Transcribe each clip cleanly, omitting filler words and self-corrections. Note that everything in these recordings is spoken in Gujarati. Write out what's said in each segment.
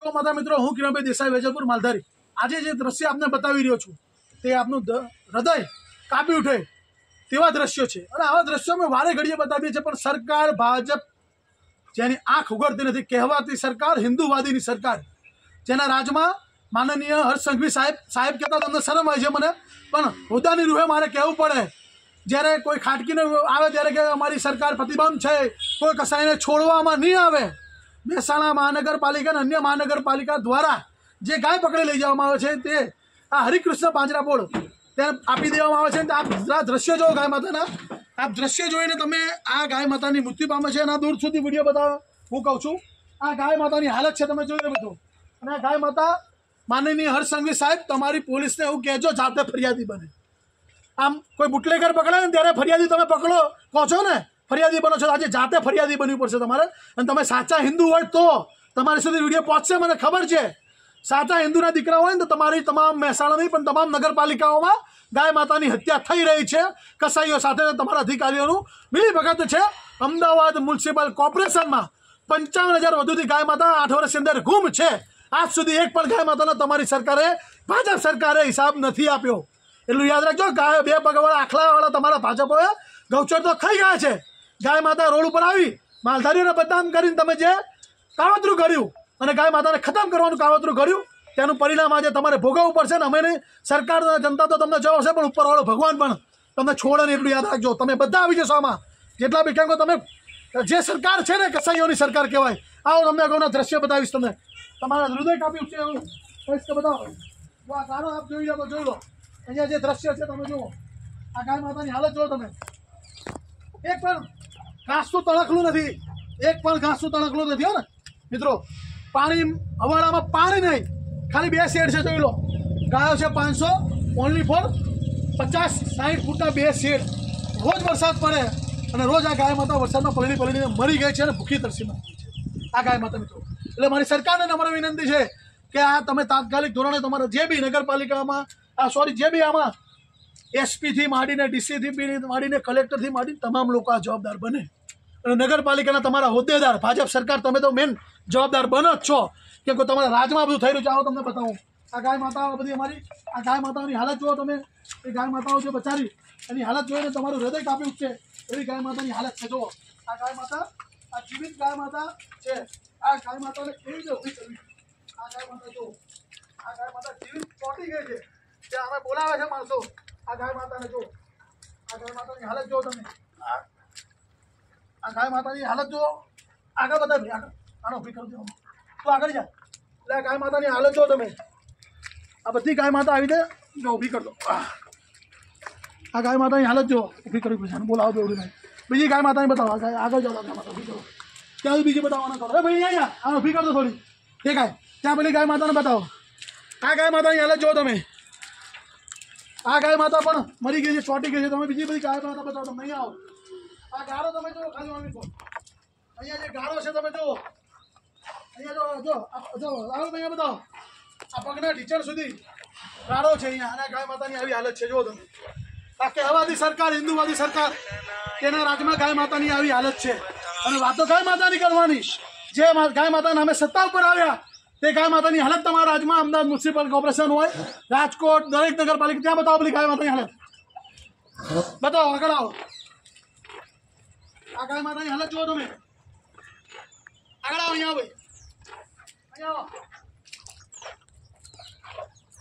તો માતા મિત્રો, હું કિરણભાઈ દેસાઈ, વેજલપુર, માલધારી. આજે જે દ્રશ્ય આપને બતાવી રહ્યો છું તે આપનું હૃદય કાપી ઉઠે તેવા દ્રશ્યો છે. અને આવા દ્રશ્યો અમે વારે ઘડીએ બતાવીએ છીએ, પણ સરકાર ભાજપ જેની આંખ ઉઘડતી નથી, કહેવાતી સરકાર હિન્દુવાદીની સરકાર, જેના રાજમાં માનનીય હર્ષ સંઘવી સાહેબ કહેતા તમને શરમ આવે છે મને, પણ હોદ્દાની રૂહે મારે કહેવું પડે. જ્યારે કોઈ ખાટકીને આવે ત્યારે કે અમારી સરકાર પ્રતિબંધ છે, કોઈ કસાઈને છોડવામાં નહીં આવે. મહેસાણા મહાનગરપાલિકા અને અન્ય મહાનગરપાલિકા દ્વારા જે ગાય પકડી લઈ જવામાં આવે છે તે આ હરિકૃષ્ણ પાંજરાપોળ તેને આપી દેવામાં આવે છે. આપ દ્રશ્ય જો ગાય માતાના, આપ દ્રશ્ય જોઈને તમે આ ગાય માતાની મૃત્યુ પામે છે. એના દૂર સુધી વિડીયો બતાવો. હું કહું છું આ ગાય માતાની હાલત છે, તમે જોઈ લો બધું. અને આ ગાય માતા માનનીય હર્ષ સંઘવી સાહેબ, તમારી પોલીસને એવું કહેજો જાતે ફરિયાદી બને. આમ કોઈ બુટલેગર પકડે ને ત્યારે ફરિયાદી તમે પકડો કહો છો ને, ફરિયાદી બનો છો. આજે જાતે ફરિયાદી બનવી પડશે તમારે. અને તમે સાચા હિન્દુ હોય તો તમારી સુધી વિડીયો પહોંચશે, મને ખબર છે. સાચા હિન્દુના દીકરા હોય ને તો તમારી તમામ મહેસાણા નહીં પણ તમામ નગરપાલિકાઓમાં ગાય માતાની હત્યા થઈ રહી છે. કસાઈઓ સાથે તમારા અધિકારીઓનું મિલીભગત છે. અમદાવાદ મ્યુનિસિપલ કોર્પોરેશનમાં 55,000 વધુથી ગાય માતા 8 વર્ષની અંદર ગુમ છે. આજ સુધી એક પણ ગાય માતાનો તમારી સરકારે, ભાજપ સરકારે હિસાબ નથી આપ્યો. એટલું યાદ રાખજો. ગાય 2 પગવાળા આખલાવાળા તમારા ભાજપોએ ગૌચર તો ખાઈ ગયા છે. ગાય માતા રોડ ઉપર આવી માલધારીઓને બદનામ કરીને તમે જે કાવતરું કર્યું અને ગાય માતાને ખતમ કરવાનું કાવતરું કર્યું, તેનું પરિણામ આજે તમારે ભોગવવું પડશે. ને અમે સરકાર જનતા તો તમને જવાબ હશે, પણ ઉપરવાળો ભગવાન પણ તમને છોડે ને. એટલું યાદ રાખજો. તમે બધા આવી જશો આમાં, જેટલા બી કેમ તમે જે સરકાર છે ને કસાઈઓની સરકાર કહેવાય. આવો તમને અગાઉના દ્રશ્ય બતાવીશ. તમને તમારા હૃદય કાપી ઉઠશે એવું કહીશ કે બતાવો. આ ગાળો આપ જોઈ લો તો જોઈ લો. અહીંયા જે દ્રશ્ય છે તમે જુઓ. આ ગાય માતાની હાલત જુઓ તમે. એક પણ ઘાસનું તણખલું નથી, એક પણ ઘાસનું તણખલું નથી. હો ને મિત્રો, પાણી હવાડામાં પાણી નહીં, ખાલી 2 શેડ છે. જોઈ લો. ગાયો છે 500, ઓનલી ફોર 50-60 ફૂટના 2 શેડ. રોજ વરસાદ પડે અને રોજ આ ગાય માતા વરસાદમાં પલળીને મરી ગઈ છે અને ભૂખી તરસી મરી ગઈ છે આ ગાય માતા મિત્રો. એટલે મારી સરકારને અમારી વિનંતી છે કે આ તમે તાત્કાલિક ધોરણે તમારા જે બી નગરપાલિકામાં જે બી આમાં એસપીથી માંડીને ડીસીથી માંડીને કલેક્ટરથી માંડીને તમામ લોકો આ જવાબદાર બને. અને નગરપાલિકાના તમારા હોદ્દેદાર, ભાજપ સરકાર, તમે તો મેન જવાબદાર બનો જ છો. કેમ કે તમારા રાજમાં બધું થઈ રહ્યું છે. આવો તમને બતાવું. આ ગાય માતાઓ બધી અમારી, આ ગાય માતાઓની હાલત જુઓ તમે. એ ગાય માતાઓ જે બચારી એની હાલત જોઈને તમારું હૃદય કાપી ઉઠશે એવી ગાય માતાની હાલત છે. જુઓ આ ગાય માતા, આ જીવિત ગાય માતા છે. આ ગાય માતાને કેવી રીતે ઊભી કરવી? આ ગાય માતા જુઓ. આ ગાય માતા જીવિત ચોંટી ગઈ છે. જે અમે બોલાવે છે માણસો. આ ગાય માતાને જુઓ. આ ગાય માતાની હાલત જુઓ તમે. આ ગાય માતાની હાલત જુઓ. આગળ બતાવી, આગળ આનો ઊભી કરી દો તો આગળ જા. એટલે આ ગાય માતાની હાલત જુઓ તમે. આ બધી ગાય માતા આવી દે જો ઊભી કરી દો. આ ગાય માતાની હાલત જુઓ. ઊભી કરવી પડશે. બોલાવો દો ભાઈ. બીજી ગાય માતાની બતાવો. આ ગાય આગળ જાઓ. ગાય માતા ઊભી કરો. ત્યાં બીજી બતાવવાના કરો. ભાઈ અહીંયા આ ઊભી કરી દો થોડી. એ ગાય ત્યાં પેલી ગાય માતાને બતાવો. આ ગાય માતાની હાલત જુઓ તમે. આ ગાય માતા પણ મરી ગઈ છે, ચોંટી ગઈ છે. તમે બીજી બધી ગાય માતા બતાવો. તમે અહીંયા આવો. આ ગાળો તમે જુઓ. ખાલી વાળી છો. અહીંયા જે ગાળો છે તમે જુઓ. અહીંયા જો આવો અહીંયા બતાવો. આ પગના ઢીચણ સુધી ગાળો છે અહીંયા. અને ગાય માતાની આવી હાલત છે. જુઓ તમે. આ કહેવાતી સરકાર, હિન્દુવાદી સરકાર, તેના રાજમાં ગાય માતાની આવી હાલત છે. અને વાતો ગાય માતાની કરવાની. જે ગાય માતા નામે સત્તા ઉપર આવ્યા તે ગાય માતાની હાલત તમારા રાજમાં, અમદાવાદ મ્યુનિસિપલ કોર્પોરેશન હોય, રાજકોટ, દરેક નગરપાલિકા, ત્યાં બતાવો પેલી ગાય માતાની હાલત. બતાવો, આગળ આવો. આ ગાય માતાની હાલત જુઓ તમે. આગળ આવો. અહીંયા ભાઈ, અહીંયા આવો.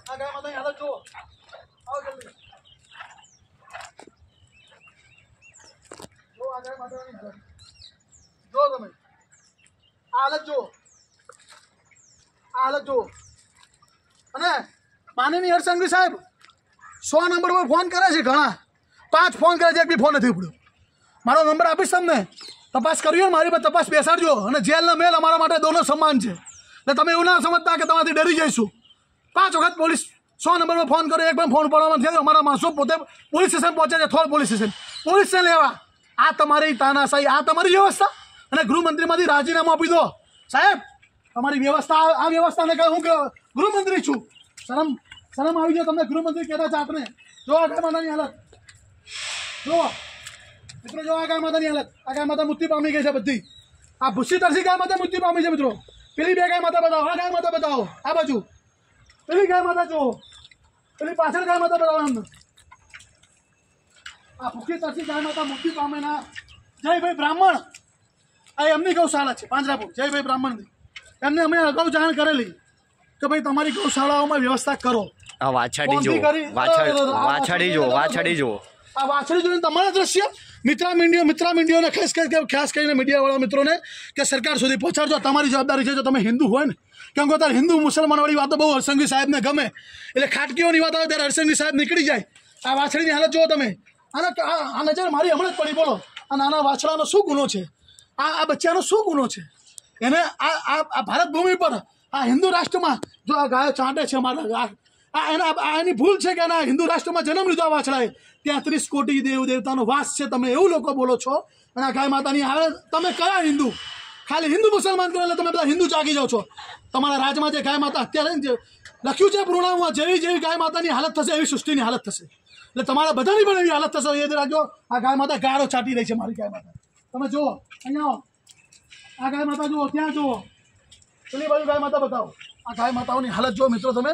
આ ગાય માતાની હાલત જુઓ. આવો જલ્દી. જો આ ગાય માતાની હાલત જુઓ તમે. આ હાલત જુઓ. આ હાલત જુઓ. અને માનનીય હર્ષ સંઘવી સાહેબ 100 નંબર પર ફોન કરે છે. ઘણા 5 ફોન કરે છે, એક બી ફોન નથી ઉપડ્યો. મારો નંબર આપીશ તમને. તપાસ કરવી હોય મારી પર તપાસ બેસાડજો. અને જેલનો મેલ અમારા માટે દોનો સમાન છે. એટલે તમે એવું ના સમજતા કે તમારાથી ડરી જઈશું. 5 વખત પોલીસ 100 નંબર પર ફોન કર્યો, એક પણ ફોન પડવામાં નથી. અમારા માણસો પોતે પોલીસ સ્ટેશન પહોંચે છે. થોડ પોલીસ સ્ટેશન, પોલીસને લેવા. આ તમારી તાનાશાહી, આ તમારી વ્યવસ્થા. અને ગૃહમંત્રીમાંથી રાજીનામું આપી દો સાહેબ. તમારી વ્યવસ્થા, આ વ્યવસ્થાને કહે હું ગૃહમંત્રી છું. શરમ આવી ગયો તમને ગૃહમંત્રી કહેતા ચાટને. જો આ ગાય માતાની હાલત જુઓ મિત્રો. જો આ ગાય માતાની હાલત. આ ગાય માતા મૃત્યુ પામી ગઈ છે બધી. આ ભૂસી તરસી ગાય માતા મૃત્યુ પામી છે મિત્રો. પેલી બે ગાય માતા બતાવો, આ ગાય માતા બતાવો, આ બાજુ પેલી ગાય માતા જુઓ, પેલી પાછળ ગાય માતા બતાવો એમને. આ ભૂખી તરસી ગાય માતા મુક્તિ પામે ના જયભાઈ બ્રાહ્મણ, આ એમની ગૌશાળા છે પાંજરાપુર, જયભાઈ બ્રાહ્મણની. એમને અમે અગાઉ જાણ કરેલી કે ભાઈ તમારી ગૌશાળાઓમાં વ્યવસ્થા કરો. આ વાછડી જો, વાછડી જો, વાછડી જો, આ વાછડી જોઈને તમારા દ્રશ્ય મિત્રા મીડિયાને ખાસ કરીને મીડિયાવાળા મિત્રોને કે સરકાર સુધી પહોંચાડજો. તમારી જવાબદારી છે. જો તમે હિન્દુ હોય ને, કેમ કે અત્યારે હિન્દુ મુસલમાનવાળી વાતો બહુ હરસંઘવી સાહેબને ગમે, એટલે ખાટકીઓની વાત આવે ત્યારે હરસંઘવી સાહેબ નીકળી જાય. આ વાછડીની હાલત જુઓ તમે. આ નજર મારી હમણાં જ પડી. બોલો આ નાના વાછડાનો શું ગુનો છે? આ બચ્ચાનો શું ગુનો છે? એને આ ભારત ભૂમિ પર આ હિન્દુ રાષ્ટ્રમાં જો આ ગાયો ચાંટે છે મારા, એની ભૂલ છે કે એના હિન્દુ રાષ્ટ્રમાં જન્મ લીધો આ વાછડાએ. 33 કોટી દેવ દેવતાનો વાસ છે. તમે એવું લોકો બોલો છો. અને આ ગાય માતાની હાલત, તમે કયા હિન્દુ? ખાલી હિન્દુ મુસલમાન કરો એટલે તમે બધા હિન્દુ જાગી જાઓ છો. તમારા રાજમાં જે ગાય માતા અત્યારે જે લખ્યું છે પૂર્ણામાં, જેવી ગાય માતાની હાલત થશે એવી સૃષ્ટિની હાલત થશે. એટલે તમારા બધાની પણ એવી હાલત થશે. યાદ રાખજો. આ ગાય માતા ગાળો ચાટી રહી છે. મારી ગાય માતા તમે જુઓ, અહીંયા આવો. આ ગાય માતા જુઓ, ત્યાં જુઓ, પેલી બાજુ ગાય માતા બતાવો. આ ગાય માતાઓની હાલત જુઓ મિત્રો તમે.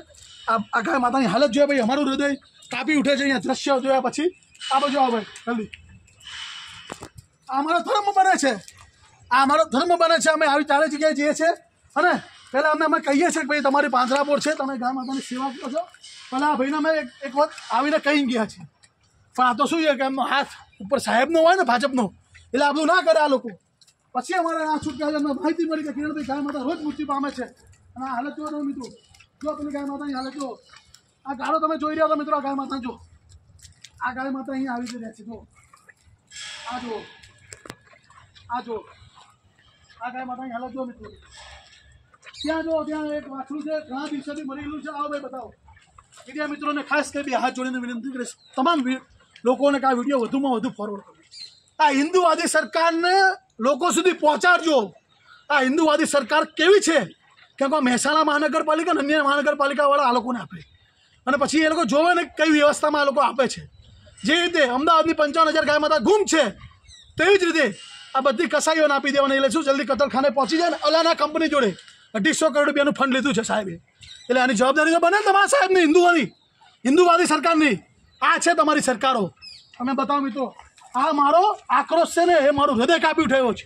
આ ગાય માતાની હાલત જોઈએ ભાઈ, અમારું હૃદય કાપી ઉઠે છે અહીંયા દ્રશ્ય જોયા પછી. આ બાજુ આવો ભાઈ જલ્દી. આ અમારો ધર્મ બને છે. આ અમારો ધર્મ બને છે. અમે આવી ચારે જગ્યાએ જઈએ છીએ અને પહેલાં અમે કહીએ છીએ કે ભાઈ તમારી પાંજરાપોળ છે, તમે ગાય માતાની સેવા કરો છો. પહેલાં આ ભાઈને અમે એક વખત આવીને કહી ગયા છીએ, પણ આ તો શું છે કે એમનો હાથ ઉપર સાહેબનો હોય ને, ભાજપનો, એટલે આ બધું ના કરે આ લોકો. પછી અમારે આ છૂટકા માહિતી મળી કે કિરણભાઈ ગાય માતા રોજ મૃત્યુ પામે છે. અને આ હાલત જોવો મિત્રો, જો તમે ગાય માતાની હાલત જુઓ. આ ગાળો તમે જોઈ રહ્યા છો મિત્રો. આ ગાય માતા જો, આ ગાય માતા અહીંયા આવી રહ્યા છે. જો આ જુઓ, આ જુઓ, આ ગાય માતાની હાલત જુઓ મિત્રો. ત્યાં જુઓ, ત્યાં એક વાછડું છે, ઘણા દિવસોથી મરી ગયેલું છે. આવો ભાઈ બતાવો. મીડિયા મિત્રોને ખાસ કરી બે હાથ જોડીને વિનંતી કરીશ, તમામ લોકોને કે આ વિડીયો વધુમાં વધુ ફોરવર્ડ કરો. આ હિન્દુવાદી સરકારને લોકો સુધી પહોંચાડજો. આ હિન્દુવાદી સરકાર કેવી છે? કેમ કે મહેસાણા મહાનગરપાલિકા, અન્ય મહાનગરપાલિકાવાળા આ લોકોને આપે, અને પછી એ લોકો જોવે ને કઈ વ્યવસ્થામાં આ લોકો આપે છે. જે રીતે અમદાવાદની 55,000 ગાય માતા ગુમ છે, તેવી જ રીતે આ બધી કસાઈઓને આપી દેવાની. એટલે શું જલ્દી કતલખાને પહોંચી જાય ને. અલાના કંપની જોડે 250 કરોડ રૂપિયાનું ફંડ લીધું છે સાહેબે. એટલે આની જવાબદારી તો બને તમારા સાહેબની, હિન્દુઓની, હિન્દુવાદી સરકારની. આ છે તમારી સરકારો. તમે બતાવો મિત્રો. આ મારો આક્રોશ છે ને, એ મારું હૃદય કાપી ઉઠાવ્યો છે.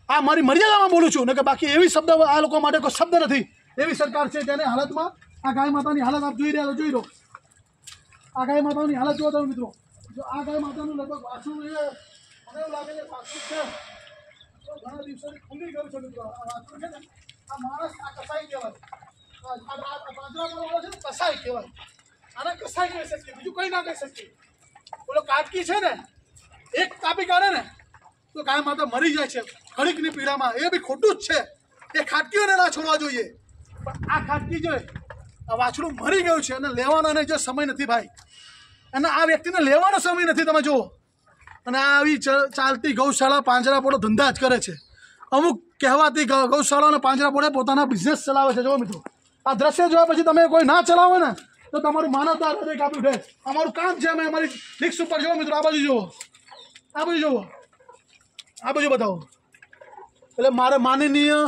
આ મારી મર્યાદામાં બોલું છું ને, કે બાકી એવી શબ્દ આ લોકો માટે કોઈ શબ્દ નથી. એવી સરકાર છે જેને હાલતમાં આ ગાય માતાની હાલત આપ જોઈ રહ્યા છો. જોઈ લો આ ગાય માતાની હાલત જુઓ તમે મિત્રો. જો આ ગાય માતાનું લગભગ વાછું, મને એવું લાગે છે વાછું છે ઘણા દિવસોથી ખુલ્લી ગયું છે મિત્રો. આ વાછું છે ને, આ માણસ, આ કસાઈ કહેવાય. પાંજરાપોળવાળો છે ને, કસાઈ કહેવાય. આને કસાઈ કહી શકીએ, બીજું કંઈ ના કહી શકીએ. બોલો કાટકી છે ને, એક કાપી કાઢે ને તો ગાય માતા મરી જાય છે ઘડીકની પીડામાં. એ બી ખોટું જ છે. એ ખાટકીઓને ના છોડવા જોઈએ. પણ આ ખાટકી જોઈએ, આ વાછડું મરી ગયું છે અને લેવાનો એને જો સમય નથી ભાઈ, અને આ વ્યક્તિને લેવાનો સમય નથી. તમે જુઓ. અને આવી ચાલતી ગૌશાળા પાંજરાપોળો ધંધા જ કરે છે. અમુક કહેવાતી ગૌશાળા અને પાંજરાપોળે પોતાના બિઝનેસ ચલાવે છે. જો મિત્રો આ દ્રશ્ય જોયા પછી તમે કોઈ ના ચલાવો ને તો તમારું માનવતા હૃદય કાપી ઉઠે. અમારું કામ છે, અમે અમારી રિક્સ ઉપર જુઓ મિત્રો. આ બાજુ જુઓ, આ બાજુ જુઓ, આ બાજુ બતાવો. એટલે મારે માનનીય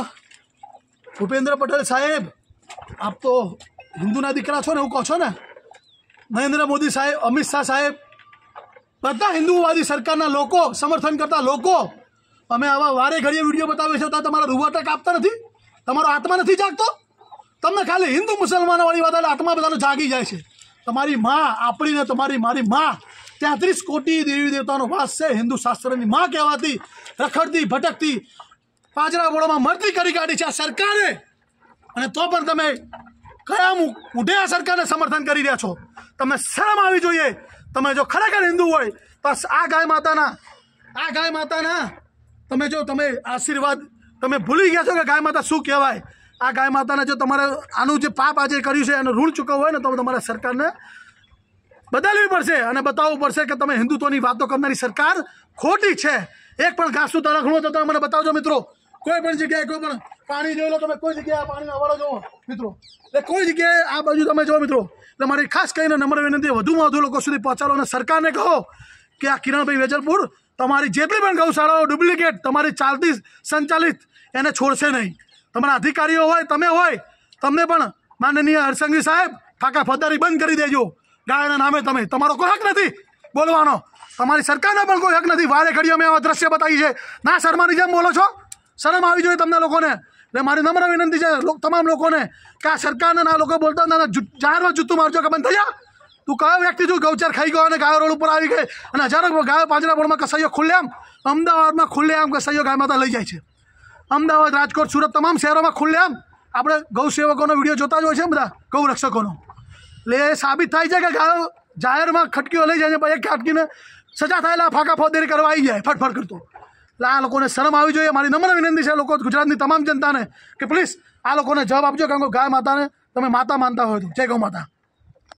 ભૂપેન્દ્ર પટેલ સાહેબ, આપ તો હિન્દુના દીકરા છો ને, એવું કહો છો ને. નરેન્દ્ર મોદી સાહેબ, અમિત શાહ સાહેબ, બધા હિન્દુવાદી સરકારના લોકો, સમર્થન કરતા લોકો, અમે આવા વારે ઘડીએ વિડીયો બતાવીએ છીએ તો તમારા રૂવાટા કાપતા નથી? તમારો આત્મા નથી જાગતો? તમને ખાલી હિન્દુ મુસલમાનોવાળી વાત એટલે આત્મા બધાનો જાગી જાય છે. તમારી માં, આપણી ને તમારી, મારી માં, 33 કોટી દેવી દેવતાનો વાસ છે. હિન્દુ શાસ્ત્રની માં કહેવાતી, રખડતી ભટકતી પાંજરાપોળોમાં મરતી કરી કાઢી છે આ સરકારે. અને તો પણ તમે કયા મૂઢે આ સરકારને સમર્થન કરી રહ્યા છો? તમે શરમ આવી જોઈએ. તમે જો ખરેખર હિન્દુ હોય તો આ ગાય માતાના તમે જો તમે આશીર્વાદ તમે ભૂલી ગયા છો કે ગાય માતા શું કહેવાય. આ ગાય માતાને જો તમારે આનું જે પાપ આજે કર્યું છે એનું ઋણ ચૂકવવું હોય ને તો તમારે સરકારને બદલવી પડશે અને બતાવવું પડશે કે તમે હિન્દુત્વની વાતો કરનારી સરકાર ખોટી છે. એક પણ ઘાસનું તણખણું તો તમે મને બતાવજો મિત્રો. કોઈ પણ જગ્યાએ કોઈ પણ પાણી જોઈ લો તમે, કોઈ જગ્યાએ પાણીનો અવાડો જોવો મિત્રો. એટલે કોઈ જગ્યાએ આ બાજુ તમે જો મિત્રો. એટલે મારી ખાસ કરીને નમ્ર વિનંતી, વધુમાં વધુ લોકો સુધી પહોંચાડો અને સરકારને કહો કે આ કિરણભાઈ વેજલપુર તમારી જેટલી પણ ગૌશાળાઓ ડુપ્લિકેટ તમારી ચાલતી સંચાલિત એને છોડશે નહીં. તમારા અધિકારીઓ હોય, તમે હોય, તમને પણ માનનીય હરસંઘવી સાહેબ ઠાકા ફોજદારી બંધ કરી દેજો. ગાયના નામે તમારો કોઈ હક નથી બોલવાનો, તમારી સરકારનો પણ કોઈ હક નથી. વારે ઘડીએ અમે આવા દ્રશ્ય બતાવી છે, ના શરમાની જેમ બોલો છો? શરમ આવી જોઈએ તમને લોકોને. એટલે મારી નમ્ર વિનંતી છે તમામ લોકોને કે આ સરકારને આ લોકો બોલતા જાહેરમાં જૂતું મારજો કે બંધ થઈ જા. તું કયો વ્યક્તિ તું ગૌચર ખાઈ ગયો અને ગાયો રોડ ઉપર આવી ગઈ અને હજારો ગાયો પાંજરાપોળમાં કસાઈઓ ખુલ્લેઆમ, અમદાવાદમાં ખુલ્લેઆમ કસાઈઓ ગાય માતા લઈ જાય છે. અમદાવાદ, રાજકોટ, સુરત તમામ શહેરોમાં ખુલ્લેઆમ આપણે ગૌ સેવકોનો વિડીયો જોતા જ હોય છે બધા, ગૌ રક્ષકોનો. એટલે એ સાબિત થાય છે કે ગાયો જાહેરમાં ખટકીઓ લઈ જાય છે, એક ખાટકીને સજા થયેલા ફાંકા ફોજદારી કરવા આવી જાય ફટફટ કરતો. એટલે આ લોકોને શરમ આવી જોઈએ. મારી નમ્ર વિનંતી છે લોકો ગુજરાતની તમામ જનતાને કે પ્લીઝ આ લોકોને જવાબ આપજો, કારણ કે ગાય માતાને તમે માતા માનતા હોય તો. જય ગૌ માતા.